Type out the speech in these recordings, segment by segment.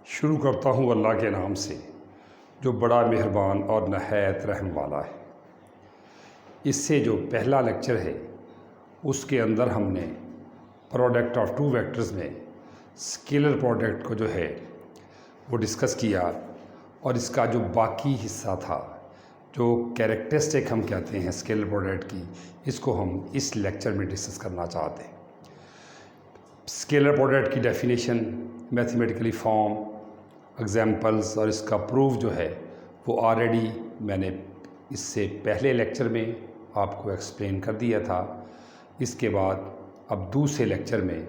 शुरू करता हूँ अल्लाह के नाम से जो बड़ा मेहरबान और नहायत रहम वाला है। इससे जो पहला लेक्चर है उसके अंदर हमने प्रोडक्ट ऑफ टू वेक्टर्स में स्केलर प्रोडक्ट को जो है वो डिस्कस किया, और इसका जो बाकी हिस्सा था, जो कैरेक्टरिस्टिक हम कहते हैं स्केलर प्रोडक्ट की, इसको हम इस लेक्चर में डिस्कस करना चाहते हैं। स्केलर प्रोडक्ट की डेफिनेशन, मैथमेटिकली फॉर्म, एग्जाम्पल्स और इसका प्रूफ जो है वो ऑलरेडी मैंने इससे पहले लेक्चर में आपको एक्सप्लेन कर दिया था। इसके बाद अब दूसरे लेक्चर में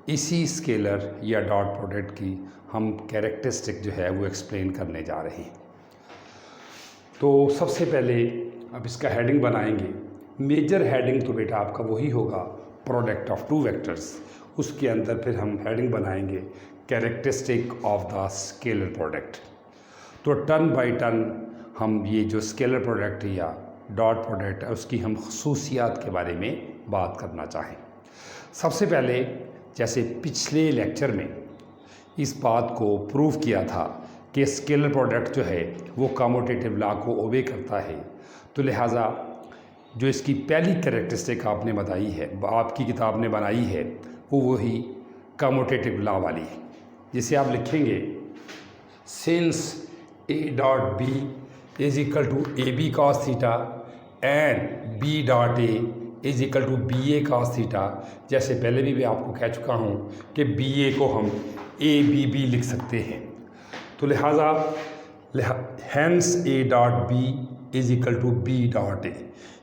इसी स्केलर या डॉट प्रोडक्ट की हम कैरेक्टरिस्टिक जो है वो एक्सप्लेन करने जा रहे हैं। तो सबसे पहले अब इसका हेडिंग बनाएंगे। मेजर हेडिंग तो बेटा आपका वही होगा प्रोडक्ट ऑफ टू वेक्टर्स। उसके अंदर फिर हम हेडिंग बनाएंगे characteristic of the scalar product. तो टर्न बाय टर्न हम ये जो स्केलर प्रोडक्ट या डॉट प्रोडक्ट है उसकी हम खसूसियात के बारे में बात करना चाहें। सबसे पहले जैसे पिछले लेक्चर में इस बात को प्रूव किया था कि स्केलर प्रोडक्ट जो है वो कम्यूटेटिव लॉ को ओबे करता है, तो लिहाजा जो इसकी पहली कैरेक्टरिस्टिक आपने बताई है, आपकी किताब ने बनाई है, वो वही कम्यूटेटिव लॉ वाली है, जिसे आप लिखेंगे since A dot B is equal to A B cos theta and B dot A is equal to B A cos theta. जैसे पहले भी मैं आपको कह चुका हूँ कि बी ए को हम ए बी बी लिख सकते हैं, तो लिहाजा hence A dot B is equal to B dot A.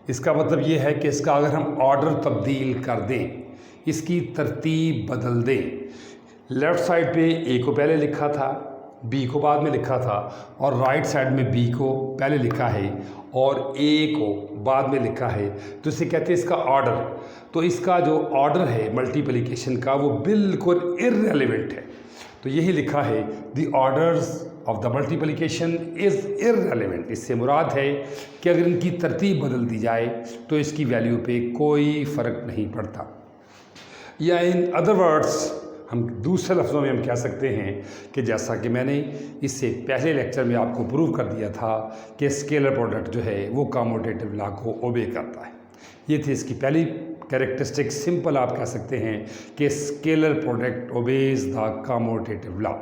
इसका मतलब ये है कि इसका अगर हम ऑर्डर तब्दील कर दें, इसकी तरतीब बदल दें, लेफ़्ट साइड पे ए को पहले लिखा था, बी को बाद में लिखा था, और राइट साइड में बी को पहले लिखा है और ए को बाद में लिखा है, तो इसे कहते हैं इसका ऑर्डर। तो इसका जो ऑर्डर है मल्टीप्लिकेशन का वो बिल्कुल इररेलेवेंट है। तो यही लिखा है the orders of the multiplication is irrelevant. इससे मुराद है कि अगर इनकी तरतीब बदल दी जाए तो इसकी वैल्यू पे कोई फ़र्क नहीं पड़ता। या इन अदर वर्ड्स हम दूसरे लफ्ज़ों में हम कह सकते हैं कि जैसा कि मैंने इससे पहले लेक्चर में आपको प्रूव कर दिया था कि स्केलर प्रोडक्ट जो है वो कम्यूटेटिव लॉ को ओबे करता है। ये थी इसकी पहली कैरेक्टरिस्टिक। सिंपल आप कह सकते हैं कि scalar product obeys the commutative law.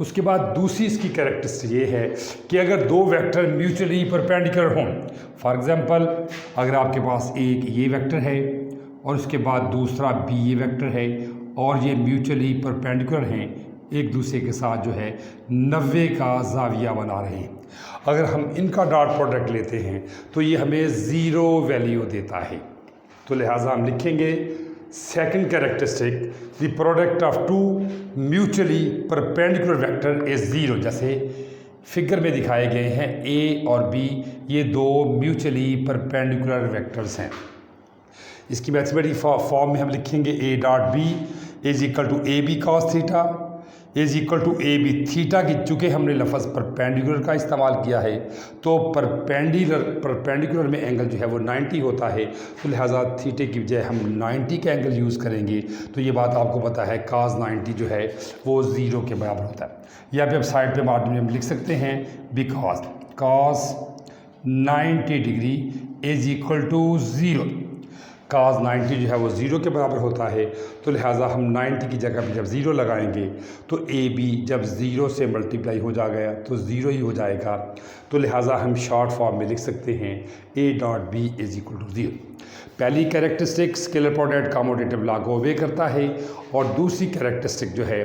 उसके बाद दूसरी इसकी कैरेक्टरिस्टिक ये है कि अगर दो वेक्टर म्यूचुअली परपेंडिकुलर हों, फॉर एग्जांपल अगर आपके पास एक ये वेक्टर है और उसके बाद दूसरा बी ये वेक्टर है और ये म्यूचुअली परपेंडिकुलर हैं, एक दूसरे के साथ जो है 90 का जाविया बना रहे हैं, अगर हम इनका डॉट प्रोडक्ट लेते हैं तो ये हमें ज़ीरो वैल्यू देता है। तो लिहाजा हम लिखेंगे second characteristic the product of two mutually perpendicular vector is zero. जैसे फिगर में दिखाए गए हैं ए और बी, ये दो म्यूचुअली परपेंडिकुलर वेक्टर्स हैं। इसकी मैथमेटिक फॉर्म में हम लिखेंगे A dot B is equal to A B cos theta is equal to A B theta की, चूँकि हमने लफ्ज़ परपेंडिकुलर का इस्तेमाल किया है तो परपेंडिकुलर में एंगल जो है वो 90 होता है, तो लिहाजा थीटे की बजाय हम 90 का एंगल यूज़ करेंगे। तो ये बात आपको पता है cos 90 जो है वो 0 के बराबर होता है। या फिर साइड पे मार्जिन में हम लिख सकते हैं because cos 90 degree is equal to 0। cos 90 जो है वो 0 के बराबर होता है, तो लिहाजा हम 90 की जगह पर जब 0 लगाएंगे तो ए बी जब 0 से मल्टीप्लाई हो जाएगा तो 0 ही हो जाएगा। तो लिहाजा हम शॉर्ट फॉर्म में लिख सकते हैं A dot B is equal to 0। पहली characteristic scalar product commutative law को ओबे करता है, और दूसरी कैरेक्टरिस्टिक जो है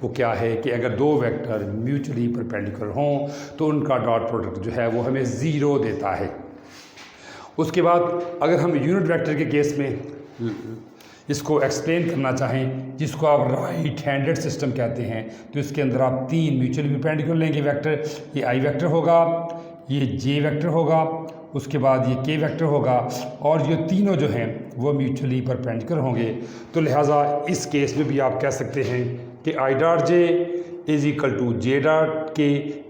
वो क्या है कि अगर दो वेक्टर म्यूचुअली परपेंडिकुलर हों तो उनका डॉट प्रोडक्ट जो है वो हमें 0 देता है। उसके बाद अगर हम यूनिट वेक्टर के केस में इसको एक्सप्लेन करना चाहें, जिसको आप राइट हैंडेड सिस्टम कहते हैं, तो इसके अंदर आप तीन म्यूचुअली परपेंडिकुलर लेंगे वेक्टर। ये आई वेक्टर होगा, ये जे वेक्टर होगा, उसके बाद ये के वेक्टर होगा, और ये तीनों जो हैं वो म्यूचुअली परपेंडिकुलर होंगे। तो लिहाजा इस केस में भी आप कह सकते हैं कि I dot J is equal to J dot K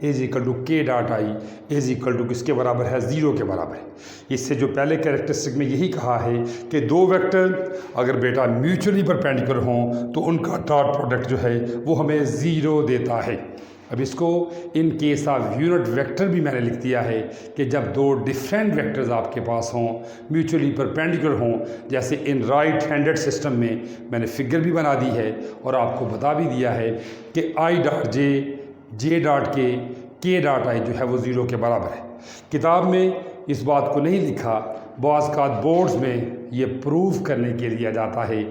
is equal to K dot I is equal to किसके बराबर है, 0 के बराबर है। इससे जो पहले कैरेक्टरिस्टिक में यही कहा है कि दो वेक्टर अगर बेटा म्यूचुअली परपेंडिकुलर हों तो उनका डॉट प्रोडक्ट जो है वो हमें 0 देता है। अब इसको in case of unit vector भी मैंने लिख दिया है कि जब दो डिफरेंट वेक्टर्स आपके पास हों, म्यूचुअली परपेंडिकुलर हों, जैसे इन राइट हैंडेड सिस्टम में मैंने फिगर भी बना दी है और आपको बता भी दिया है कि I dot J, J dot के डॉट आई जो है वो ज़ीरो के बराबर है। किताब में इस बात को नहीं लिखा, बाज़ का बोर्ड्स में ये प्रूव करने के लिए जाता है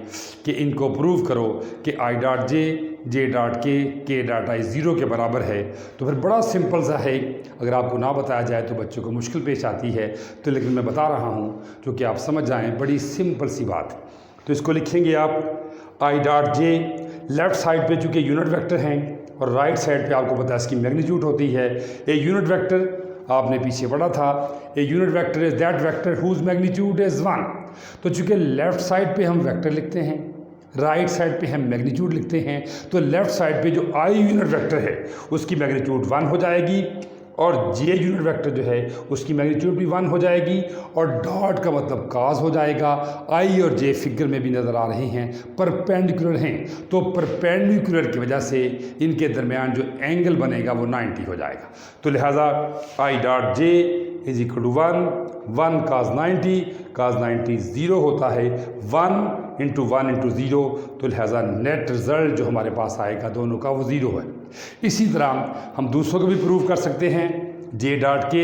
कि इनको प्रूव करो कि I dot J, J dot के डॉट आई ज़ीरो के बराबर है। तो फिर बड़ा सिंपल सा है, अगर आपको ना बताया जाए तो बच्चों को मुश्किल पेश आती है, तो लेकिन मैं बता रहा हूँ जो कि आप समझ जाएँ, बड़ी सिंपल सी बात। तो इसको लिखेंगे आप आई डॉट जे, लेफ़्ट साइड पे चूँकि यूनिट वेक्टर हैं और राइट साइड पे आपको पता है इसकी मैग्नीट्यूड होती है। ए यूनिट वेक्टर आपने पीछे पढ़ा था, a unit vector is that vector whose magnitude is 1। तो चूँकि लेफ़्ट साइड पे हम वेक्टर लिखते हैं, राइट साइड पे हम मैग्नीट्यूड लिखते हैं, तो लेफ़्ट साइड पे जो आई यूनिट वेक्टर है उसकी मैग्नीट्यूड 1 हो जाएगी और जे यूनिट वेक्टर जो है उसकी मैग्नीट्यूड भी 1 हो जाएगी और डॉट का मतलब काज हो जाएगा। आई और जे फिगर में भी नज़र आ रहे हैं, परपेंडिकुलर हैं, तो परपेंडिकुलर की वजह से इनके दरमियान जो एंगल बनेगा वो 90 हो जाएगा। तो लिहाजा I dot J is equal to 1 cos 90, cos 90 zero होता है, 1 इंटू 0, तो लिहाजा नेट रिज़ल्ट जो हमारे पास आएगा दोनों का वो ज़ीरो है। इसी तरह हम दूसरों को भी प्रूव कर सकते हैं, जे डॉट के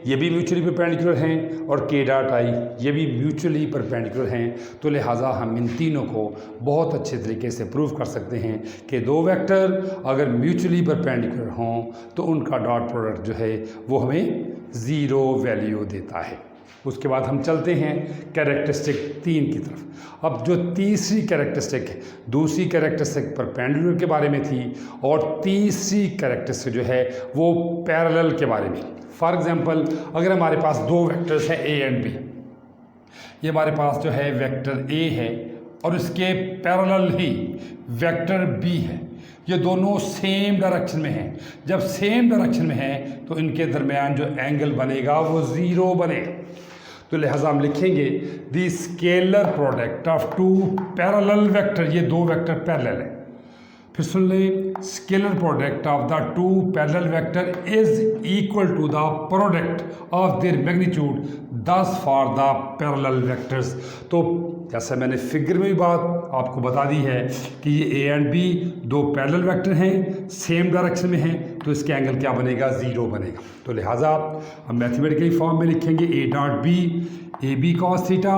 ये भी म्यूचुअली परपेंडिकुलर हैं और के डॉट आई ये भी म्यूचुअली परपेंडिकुलर हैं। तो लिहाजा हम इन तीनों को बहुत अच्छे तरीके से प्रूव कर सकते हैं कि दो वेक्टर अगर म्यूचुअली परपेंडिकुलर हों तो उनका डॉट प्रोडक्ट जो है वो हमें ज़ीरो वैल्यू देता है। उसके बाद हम चलते हैं कैरेक्टरिस्टिक 3 की तरफ। अब जो तीसरी कैरेक्टरिस्टिक है, दूसरी कैरेक्टरिस्टिक परपेंडिकुलर के बारे में थी और तीसरी कैरेक्टरिस्टिक जो है वो पैरेलल के बारे में। फॉर एग्जांपल अगर हमारे पास दो वेक्टर्स हैं ए एंड बी, ये हमारे पास जो है वेक्टर ए है और इसके पैरेलल ही वेक्टर बी है, ये दोनों सेम डायरेक्शन में हैं। जब सेम डायरेक्शन में हैं तो इनके दरमियान जो एंगल बनेगा वो ज़ीरो बनेगा। तो लिहाजा हम लिखेंगे the scalar product of two parallel vector, ये दो वेक्टर पैरेलल है। फिर सुन लें, scalar product of the two parallel vector is equal to the product of their magnitude, thus for the parallel vectors. तो जैसा मैंने फिगर में भी बात आपको बता दी है कि ये ए एंड बी दो पैरेलल वेक्टर हैं, सेम डायरेक्शन में हैं, तो इसके एंगल क्या बनेगा, ज़ीरो बनेगा। तो लिहाजा हम मैथमेटिकली फॉर्म में लिखेंगे A dot B, A B cos theta.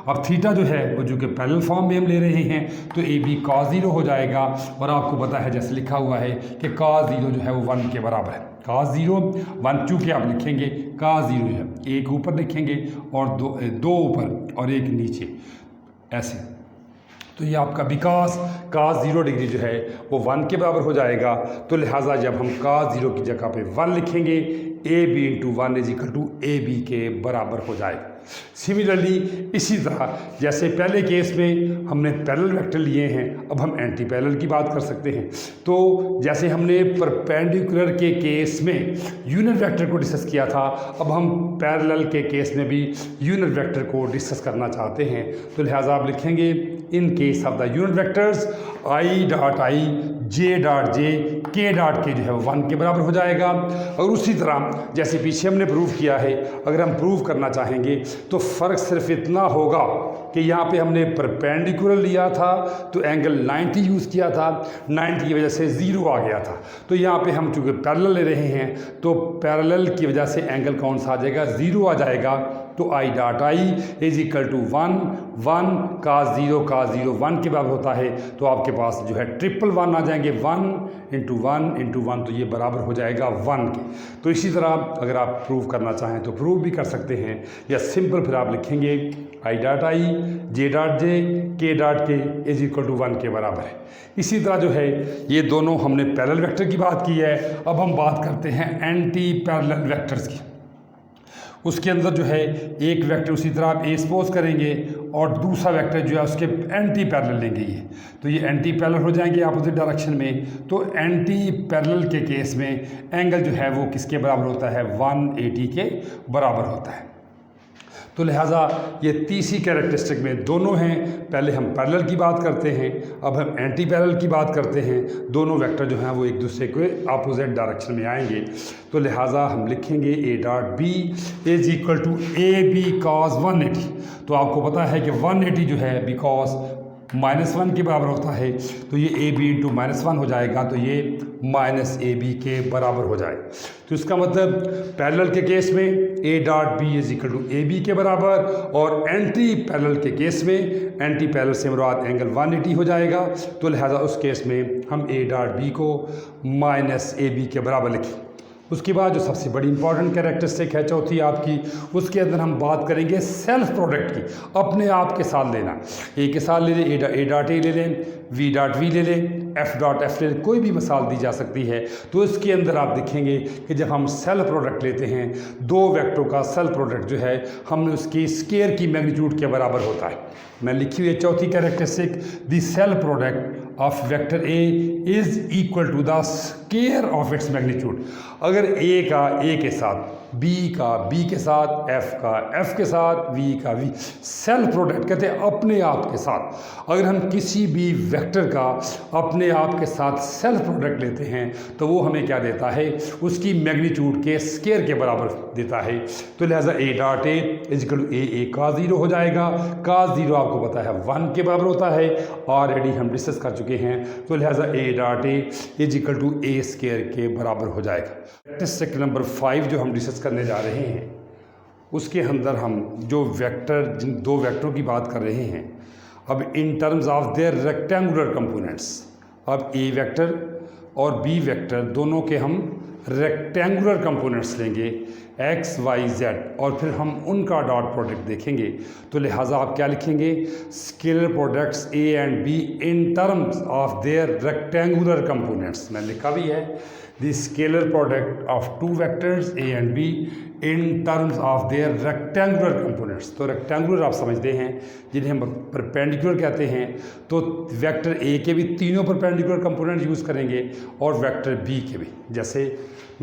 अब थीटा जो है वो जो कि पैरेलल फॉर्म में हम ले रहे हैं तो ए बी कॉस ज़ीरो हो जाएगा और आपको पता है जैसे लिखा हुआ है कि कॉस ज़ीरो जो है वो 1 के बराबर है। कॉस ज़ीरो 1 चूँकि आप लिखेंगे कॉस ज़ीरो जो है एक ऊपर लिखेंगे और दो ऊपर और एक नीचे ऐसे, तो ये आपका बिकॉस cos 0 डिग्री जो है वो 1 के बराबर हो जाएगा। तो लिहाजा जब हम cos 0 की जगह पे 1 लिखेंगे A B into 1 is equal to A B के बराबर हो जाएगा। सिमिलरली इसी तरह जैसे पहले केस में हमने पैरेलल वेक्टर लिए हैं, अब हम एंटी पैरेलल की बात कर सकते हैं। तो जैसे हमने परपेंडिकुलर के केस में यूनिट वेक्टर को डिस्कस किया था, अब हम पैरेलल के केस में भी यूनिट वेक्टर को डिस्कस करना चाहते हैं। तो लिहाजा आप लिखेंगे in case of the unit vectors I dot I, J dot J, के डॉट के जो है वो 1 के बराबर हो जाएगा। और उसी तरह जैसे पीछे हमने प्रूव किया है, अगर हम प्रूव करना चाहेंगे तो फ़र्क सिर्फ इतना होगा कि यहाँ पे हमने परपेंडिकुलर लिया था तो एंगल 90 यूज़ किया था, 90 की वजह से 0 आ गया था। तो यहाँ पे हम चूँकि पैरेलल ले रहे हैं तो पैरेलल की वजह से एंगल कौन सा आ जाएगा, 0 आ जाएगा। तो I dot I is equal to 1 cos 0 1 के बराबर होता है। तो आपके पास जो है ट्रिपल 1 आ जाएंगे, 1 इंटू 1 तो ये बराबर हो जाएगा 1 के। तो इसी तरह अगर आप प्रूव करना चाहें तो प्रूव भी कर सकते हैं, या सिंपल फिर आप लिखेंगे आई डॉट आई, जे डॉट जे, के dot K is equal to 1 के बराबर है। इसी तरह जो है ये दोनों हमने पैरेलल वेक्टर की बात की है, अब हम बात करते हैं एंटी पैरेलल वेक्टर्स की। उसके अंदर जो है एक वेक्टर उसी तरह आप ए सपोज करेंगे और दूसरा वेक्टर जो है उसके एंटी पैरेलल लेंगे ये, तो ये एंटी पैरेलल हो जाएंगे अपोजिट डायरेक्शन में। तो एंटी पैरेलल के केस में एंगल जो है वो किसके बराबर होता है, 180 के बराबर होता है। तो लिहाजा ये तीसरी कैरेक्टरिस्टिक में दोनों हैं। पहले हम पैरेलल की बात करते हैं, अब हम एंटी पैरेलल की बात करते हैं। दोनों वेक्टर जो हैं वो एक दूसरे के अपोजिट डायरेक्शन में आएंगे। तो लिहाजा हम लिखेंगे A dot B is equal to A B cos 180। तो आपको पता है कि 180 जो है बिकॉस -1 के बराबर होता है, तो ये ए बी इंटू -1 हो जाएगा, तो ये माइनस ए बी के बराबर हो जाए। तो इसका मतलब पैरेलल के केस में A dot B is equal to A B के बराबर, और एंटी पैरेलल के केस में एंटी पैरेलल से मुराद एंगल 180 हो जाएगा। तो लिहाजा उस केस में हम ए डॉट बी को माइनस ए बी के बराबर लिखें। उसके बाद जो सबसे बड़ी इंपॉर्टेंट कैरेक्टरिस्टिक है चौथी आपकी, उसके अंदर हम बात करेंगे सेल्फ प्रोडक्ट की, अपने आप के साथ लेना। ए के साथ ले लें, ए डॉट ए ले लें, वी डॉट वी ले लें, एफ डॉट एफ ले लें, कोई भी मिसाल दी जा सकती है। तो इसके अंदर आप देखेंगे कि जब हम सेल्फ प्रोडक्ट लेते हैं, दो वेक्टरों का सेल्फ प्रोडक्ट जो है हमने उसकी स्केयर की मैग्नीट्यूड के बराबर होता है। मैं लिखी हुई चौथी characteristic, the self product of vector A is equal to the square of its magnitude. अगर ए का ए के साथ, बी का बी के साथ, एफ का एफ के साथ, वी का वी, सेल्फ प्रोडक्ट कहते हैं अपने आप के साथ। अगर हम किसी भी वेक्टर का अपने आप के साथ सेल्फ प्रोडक्ट लेते हैं तो वो हमें क्या देता है, उसकी मैग्नीट्यूड के स्केयर के बराबर देता है। तो लिहाजा A dot A is equal to A का 0 हो जाएगा। का 0 आपको पता है 1 के बराबर होता है, ऑलरेडी हम डिस्कस कर चुके हैं। तो लिहाजा A dot A is equal to A square के बराबर हो जाएगा। कैरेक्टरिस्टिक नंबर 5 जो हम डिस्कस करने जा रहे हैं, उसके अंदर हम जो वेक्टर, जिन दो वेक्टरों की बात कर रहे हैं, अब इन terms of their rectangular components, अब ए वेक्टर और बी वेक्टर दोनों के हम रेक्टेंगुलर कंपोनेंट्स लेंगे एक्स वाई जेड, और फिर हम उनका डॉट प्रोडक्ट देखेंगे। तो लिहाजा आप क्या लिखेंगे, scalar products A and be in terms of their rectangular components. मैंने लिखा भी है, the scalar product of two vectors A and be in terms of their rectangular components. तो रेक्टेंगुलर आप समझते हैं, जिन्हें हम परपेंडिकुलर कहते हैं। तो वेक्टर ए के भी तीनों परपेंडिकुलर कंपोनेंट यूज़ करेंगे और वेक्टर बी के भी, जैसे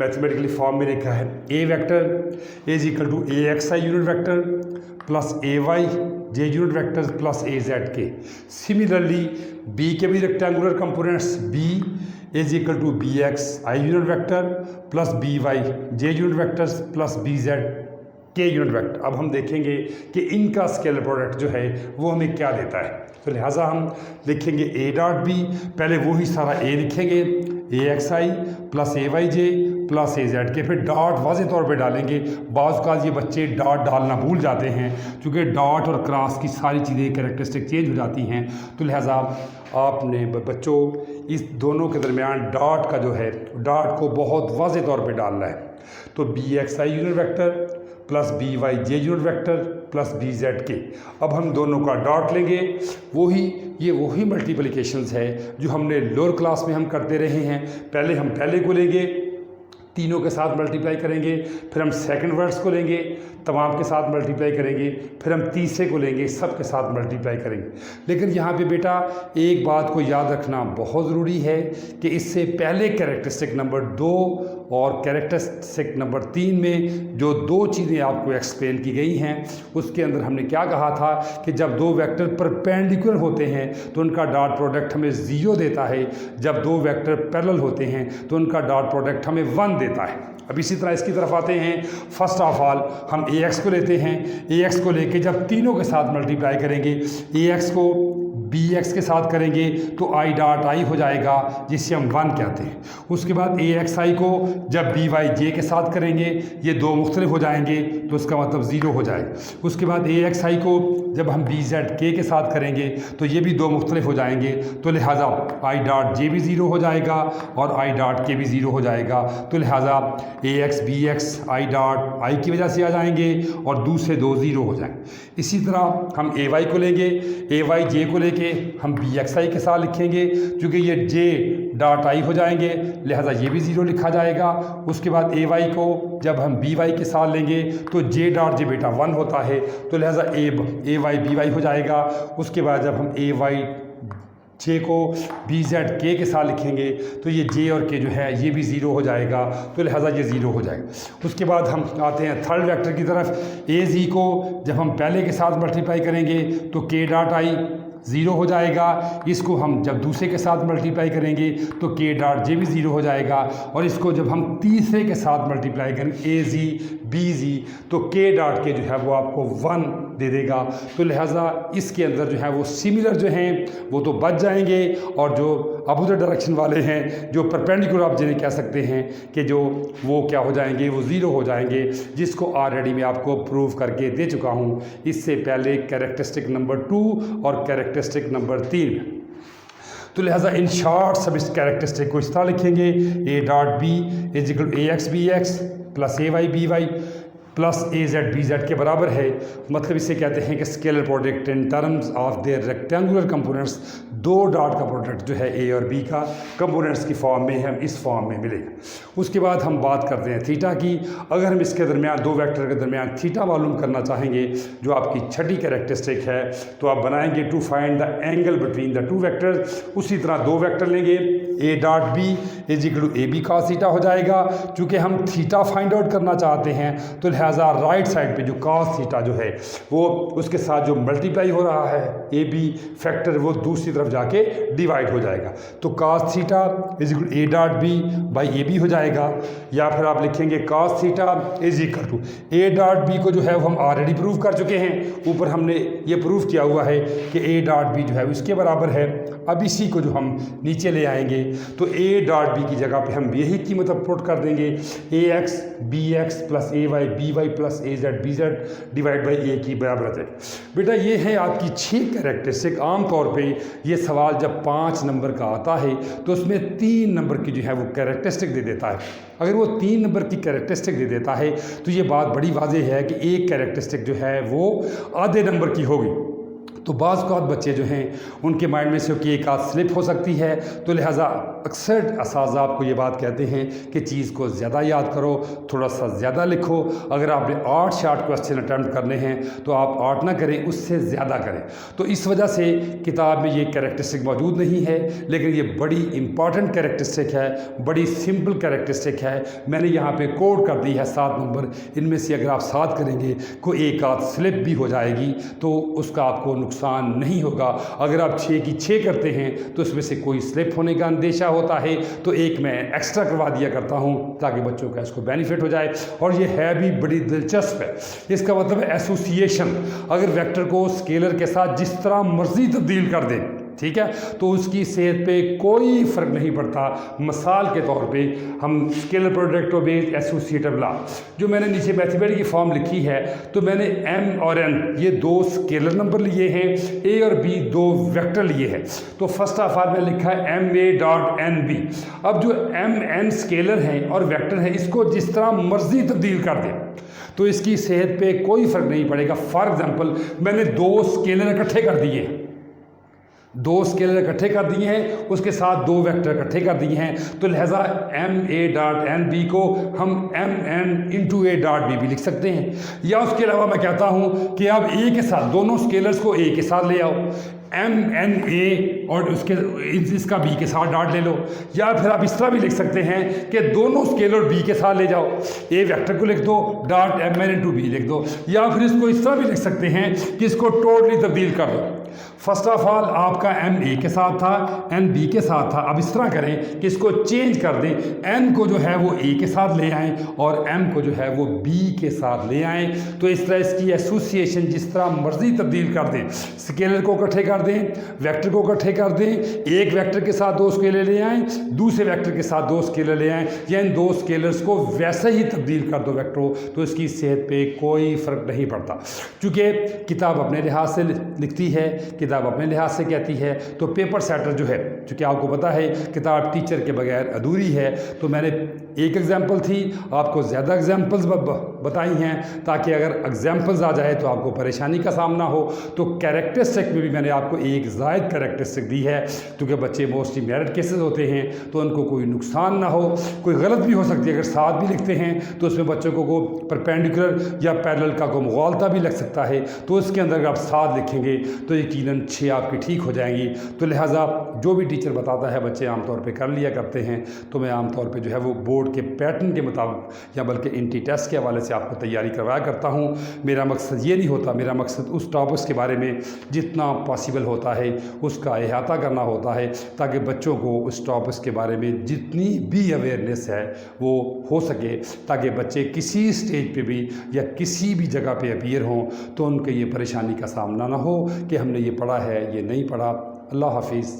मैथमेटिकली फॉर्म में लिखा है, A vector is equal to A x I unit vector plus A y J unit vector plus A z k. Similarly B के भी rectangular components, B is equal to B x I unit vector plus B Y J unit vectors plus B Z k unit vector. अब हम देखेंगे कि इनका scalar product जो है वो हमें क्या देता है। तो लिहाजा हम लिखेंगे ए डॉट बी, पहले वही सारा ए लिखेंगे, ए x I plus A y J plus A z के, फिर डॉट वाज़े तौर पे डालेंगे। बाज़ का ये बच्चे डॉट डालना भूल जाते हैं, क्योंकि डॉट और क्रॉस की सारी चीज़ें कैरेक्टरिस्टिक चेंज हो जाती हैं। तो लिहाजा आपने बच्चों इस दोनों के दरमियान डॉट का जो है, डॉट को बहुत वाज़े तौर पे डालना है। तो बी एक्स आई unit vector plus B Y जे unit vector plus B Z K. अब हम दोनों का डॉट लेंगे, ये वही मल्टीप्लिकेशंस है जो हमने लोअर क्लास में हम करते रहे हैं। पहले हम पहले को लेंगे, तीनों के साथ मल्टीप्लाई करेंगे, फिर हम सेकंड वर्ड्स को लेंगे, तमाम के साथ मल्टीप्लाई करेंगे, फिर हम तीसरे को लेंगे, सब के साथ मल्टीप्लाई करेंगे। लेकिन यहाँ पे बेटा एक बात को याद रखना बहुत ज़रूरी है कि इससे पहले कैरेक्टरिस्टिक नंबर 2 और कैरेक्टरिस्टिक नंबर 3 में जो दो चीज़ें आपको एक्सप्लेन की गई हैं, उसके अंदर हमने क्या कहा था कि जब दो वेक्टर परपेंडिकुलर होते हैं तो उनका डॉट प्रोडक्ट हमें 0 देता है, जब दो वेक्टर पैरेलल होते हैं तो उनका डॉट प्रोडक्ट हमें 1 देता है। अब इसी तरह इसकी तरफ आते हैं। फर्स्ट ऑफ ऑल हम ए एक्स को लेते हैं, ए एक्स को लेके जब तीनों के साथ मल्टीप्लाई करेंगे, ए एक्स को बी एक्स के साथ करेंगे तो आई डॉट आई हो जाएगा, जिससे हम 1 कहते हैं। उसके बाद ए एक्स आई को जब बी वाई जे के साथ करेंगे, ये दो मुख्तलिफ हो जाएंगे तो उसका मतलब 0 हो जाएगा। उसके बाद ए एक्स आई को जब हम बी जेड के साथ करेंगे तो ये भी दो मुख्तलिफ हो जाएंगे, तो लिहाजा आई डॉट जे भी 0 हो जाएगा और आई डॉट के भी 0 हो जाएगा। तो लिहाजा A x B x i dot i की वजह से आ जाएंगे और दूसरे दो 0 हो जाएंगे। इसी तरह हम ए वाई को लेंगे, ए वाई जे को लेके हम बी एक्स आई के साथ लिखेंगे, क्योंकि ये जे डॉट आई हो जाएंगे, लिहाजा ये भी 0 लिखा जाएगा। उसके बाद ए वाई को जब हम बी वाई के साथ लेंगे तो जे डॉट जे बेटा 1 होता है, तो लिहाजा ए वाई बी वाई हो जाएगा। उसके बाद जब हम ए वाई जे को बी जेड के साथ लिखेंगे तो ये जे और के जो है ये भी ज़ीरो हो जाएगा, तो लिहाजा ये ज़ीरो हो जाएगा। उसके बाद हम आते हैं थर्ड वेक्टर की तरफ। ए जी को जब हम पहले के साथ मल्टीप्लाई करेंगे तो के डॉट आई ज़ीरो हो जाएगा। इसको हम जब दूसरे के साथ मल्टीप्लाई करेंगे तो के डॉट जे भी ज़ीरो हो जाएगा। और इसको जब हम तीसरे के साथ मल्टीप्लाई करेंगे ए जी बी जी तो के डॉट के जो है वो आपको 1 दे देगा। तो लिहाजा इसके अंदर जो है वो सिमिलर जो हैं वो तो बच जाएंगे, और जो अपोजिट डायरेक्शन वाले हैं जो परपेंडिकुलर आप जिन्हें कह सकते हैं कि जो वो क्या हो जाएंगे, वो ज़ीरो हो जाएंगे, जिसको ऑलरेडी मैं आपको प्रूव करके दे चुका हूँ इससे पहले कैरेक्टरिस्टिक नंबर 2 और कैरेक्टरिस्टिक नंबर 3। तो लिहाजा इन शॉर्ट सब इस कैरेक्टरिस्टिक को इस तरह लिखेंगे, A dot B is equal A x B x plus A Y B Y plus A Z B Z के बराबर है। मतलब इसे कहते हैं कि scalar product in terms of their rectangular components, दो डॉट का प्रोडक्ट जो है ए और बी का कंपोनेंट्स की फॉर्म में हम इस फॉर्म में मिलेगा। उसके बाद हम बात करते हैं थीटा की। अगर हम इसके दरमियान दो वेक्टर के दरमियान थीटा मालूम करना चाहेंगे जो आपकी छठी कैरेक्टरिस्टिक है, तो आप बनाएंगे to find the angle between the two vectors. उसी तरह दो वेक्टर लेंगे, A dot B is equal to A B cos theta हो जाएगा। चूँकि हम थीटा फाइंड आउट करना चाहते हैं तो लिहाजा राइट साइड पे जो कॉस थीटा जो है वो उसके साथ जो मल्टीप्लाई हो रहा है ए बी फैक्टर वो दूसरी तरफ जाके डिवाइड हो जाएगा। तो cos theta is equal A dot B by A B हो जाएगा। या फिर आप लिखेंगे cos theta is equal to A dot B को जो है वो हम ऑलरेडी प्रूव कर चुके हैं, ऊपर हमने ये प्रूव किया हुआ है कि ए डॉट बी जो है उसके बराबर है। अब इसी को जो हम नीचे ले आएंगे तो ए डॉट बी की जगह पे हम यही कीमत पुट कर देंगे, A x B x plus A Y B Y plus A Z B z divide by A की बराबर आ जाएगी। बेटा ये है आपकी 6 कैरेक्टरिस्टिक। आमतौर पे ये सवाल जब 5 नंबर का आता है तो उसमें 3 नंबर की जो है वो कैरेक्टरिस्टिक दे देता है। अगर वो 3 नंबर की कैरेक्टरिस्टिक दे देता है तो ये बात बड़ी वाज़ेह है कि एक कैरेक्टरिस्टिक जो है वो आधे नंबर की होगी। तो बाज़ औक़ात बच्चे जो हैं उनके माइंड में से कि एक आध स्लिप हो सकती है, तो लिहाजा अक्सर असातिज़ा आपको ये बात कहते हैं कि चीज़ को ज़्यादा याद करो, थोड़ा सा ज़्यादा लिखो। अगर आपने 8 शार्ट क्वेश्चन अटैम्प्ट करने हैं तो आप 8 ना करें, उससे ज़्यादा करें। तो इस वजह से किताब में ये कैरेक्टरिस्टिक मौजूद नहीं है, लेकिन ये बड़ी इंपॉर्टेंट कैरेक्टरिस्टिक है, बड़ी सिंपल कैरेक्टरिस्टिक है। मैंने यहाँ पे कोड कर दी है 7 नंबर। इनमें से अगर आप 7 करेंगे कोई एक आध स्लिप भी हो जाएगी तो उसका आपको नुकसान नहीं होगा। अगर आप 6 की 6 करते हैं तो इसमें से कोई स्लिप होने का अंदेशा होता है, तो एक मैं एक्स्ट्रा करवा दिया करता हूं ताकि बच्चों का इसको बेनिफिट हो जाए। और ये है भी बड़ी दिलचस्प है। इसका मतलब है एसोसिएशन। अगर वेक्टर को स्केलर के साथ जिस तरह मर्जी तब्दील कर दें, ठीक है, तो उसकी सेहत पे कोई फ़र्क नहीं पड़ता। मिसाल के तौर पे हम scalar product based associative law, जो मैंने नीचे मैथमेटिक्स की फॉर्म लिखी है, तो मैंने m और n ये 2 स्केलर नंबर लिए हैं, a और b 2 वेक्टर लिए हैं। तो फर्स्ट ऑफ ऑल मैंने लिखा है m a dot n b। अब जो m n स्केलर हैं और वेक्टर हैं, इसको जिस तरह मर्जी तब्दील कर दें तो इसकी सेहत पे कोई फ़र्क नहीं पड़ेगा। फॉर एग्जाम्पल मैंने 2 स्केलर इकट्ठे कर दिए, 2 स्केलर इकट्ठे कर दिए हैं, उसके साथ 2 वेक्टर इकट्ठे कर दिए हैं, तो लिहाजा M A dot N B को हम M N into A dot B भी लिख सकते हैं। या उसके अलावा मैं कहता हूं कि आप ए के साथ दोनों स्केलर्स को ए के साथ ले आओ, एम एन ए और उसके इसका बी के साथ डॉट ले लो। या फिर आप इस तरह भी लिख सकते हैं कि दोनों स्केलर बी के साथ ले जाओ, ए वेक्टर को लिख दो, dot M N into B लिख दो। या फिर इसको इस तरह भी लिख सकते हैं कि इसको टोटली तब्दील कर दो। फर्स्ट ऑफ ऑल आपका एम ए के साथ था, एन बी के साथ था। अब इस तरह करें कि इसको चेंज कर दें, एन को जो है वो ए के साथ ले आएँ और एम को जो है वो बी के साथ ले आएँ। तो इस तरह इसकी एसोसिएशन जिस तरह मर्जी तब्दील कर दें, स्केलर को इकट्ठे कर दें, वेक्टर को इकट्ठे कर दें, एक वेक्टर के साथ 2 स्केलर ले आएँ, दूसरे वेक्टर के साथ 2 स्केलर ले आएँ, या इन 2 स्केलर्स को वैसे ही तब्दील कर दो वेक्टरों, तो इसकी सेहत पे कोई फ़र्क नहीं पड़ता। चूँकि किताब अपने लिहाज से लिखती है, किताब अपने लिहाज से कहती है, तो पेपर सेटर जो है, चूँकि आपको पता है किताब टीचर के बगैर अधूरी है, तो मैंने एक एग्जाम्पल थी, आपको ज़्यादा एग्जाम्पल्स बताई हैं ताकि अगर एग्जाम्पल्स आ जाए तो आपको परेशानी का सामना हो। तो कैरेक्टरिस्टिक में भी मैंने आपको एक ज़ायद कैरेक्टरिस्टिक दी है, क्योंकि बच्चे मोस्टली मेरिट केसेस होते हैं तो उनको कोई नुकसान ना हो, कोई गलत भी हो सकती है। अगर 7 भी लिखते हैं तो उसमें बच्चों को परपेंडिकुलर या पैरेलल का कोई मुगालता भी लग सकता है, तो उसके अंदर अगर आप 7 लिखेंगे तो यकीनन यकीनन 6 आपकी ठीक हो जाएंगी। तो लिहाजा जो भी टीचर बताता है बच्चे आमतौर पे कर लिया करते हैं। तो मैं आमतौर पे जो है वो बोर्ड के पैटर्न के मुताबिक या बल्कि इंटी टेस्ट के हवाले से आपको तैयारी करवाया करता हूँ। मेरा मकसद ये नहीं होता, मेरा मकसद उस टॉपिक्स के बारे में जितना पॉसिबल होता है उसका अहाता करना होता है, ताकि बच्चों को उस टॉपिक्स के बारे में जितनी भी अवेयरनेस है वो हो सके, ताकि बच्चे किसी स्टेज पे भी या किसी भी जगह पे अपीयर हों तो उनके ये परेशानी का सामना ना हो कि हमने ये पढ़ा है ये नहीं पढ़ा। अल्लाह हाफिज़।